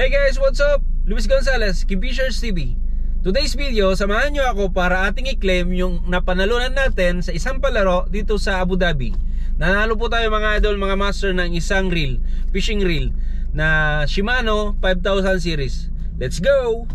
Hi guys, what's up? Luis Gonzalez, Kibishers TV. Today's video, samahan nyo ako para ating i-claim yung napanalunan natin sa isang palaro dito sa Abu Dhabi. Nanalo po tayo mga idol, mga master ng isang reel, fishing reel na Shimano 5000 series. Let's go!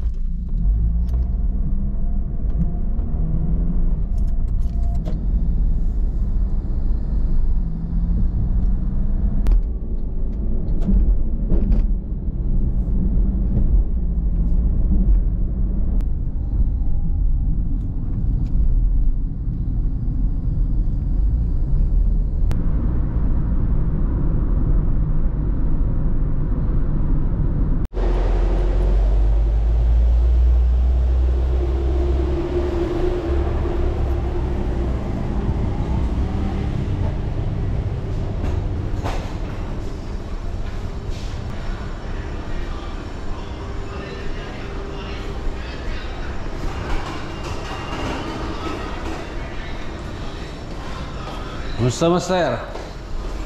Musta Master?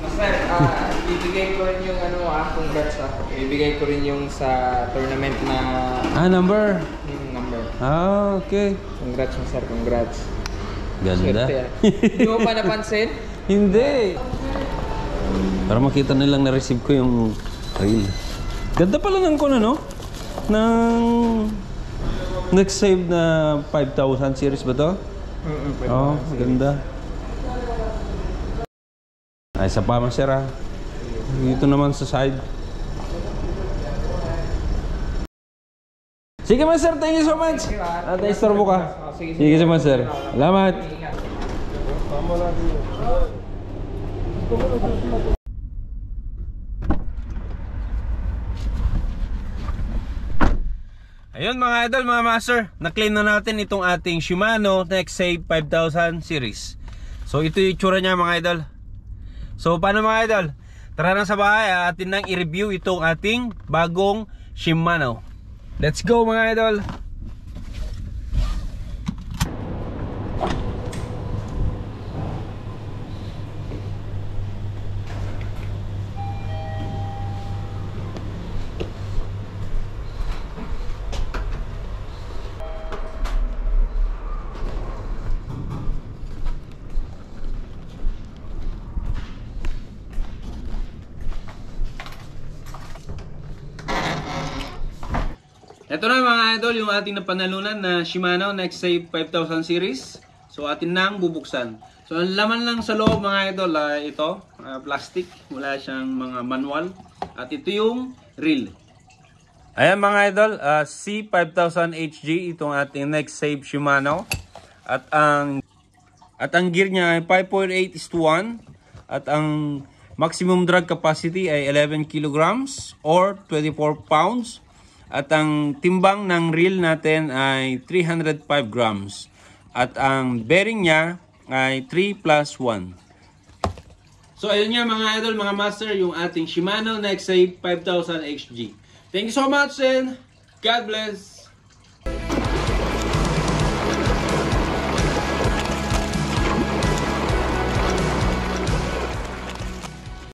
Master, ibigay ko rin yung congrats ibigay ko rin yung sa tournament na Number? Number. Okay. Congrats Master, congrats. Ganda. Hindi mo pa napansin? Hindi. Para makita nilang na-receive ko yung reel. Ganda pala ng kuno, no? Ng next save na 5000 series ba to? Oh, ganda. Ay, isa pa Master ah. Dito naman sa side. Sige Master, thank you so much. At istorbo ka. Sige Master. Salamat. Ayun mga idol, mga master, na-claim na natin itong ating Shimano Next Save 5000 series. So ito yung itsura niya mga idol. So paano mga idol? Tara na sa bahay, atin nang i-review itong ating bagong Shimano. Let's go mga idol. Ito na mga idol, yung ating napanalunan na Shimano Next Save 5000 series. So atin nang bubuksan. So ang laman lang sa loob mga idol, ito, plastic. Wala siyang mga manual. At ito yung reel. Ayan mga idol, C5000HG itong ating Next Save Shimano. At ang gear niya ay 5.8:1. At ang maximum drag capacity ay 11 kilograms or 24 pounds. At ang timbang ng reel natin ay 305 grams. At ang bearing niya ay 3+1. So ayun nga mga idol, mga master, yung ating Shimano Next Save 5000 HG. Thank you so much and God bless!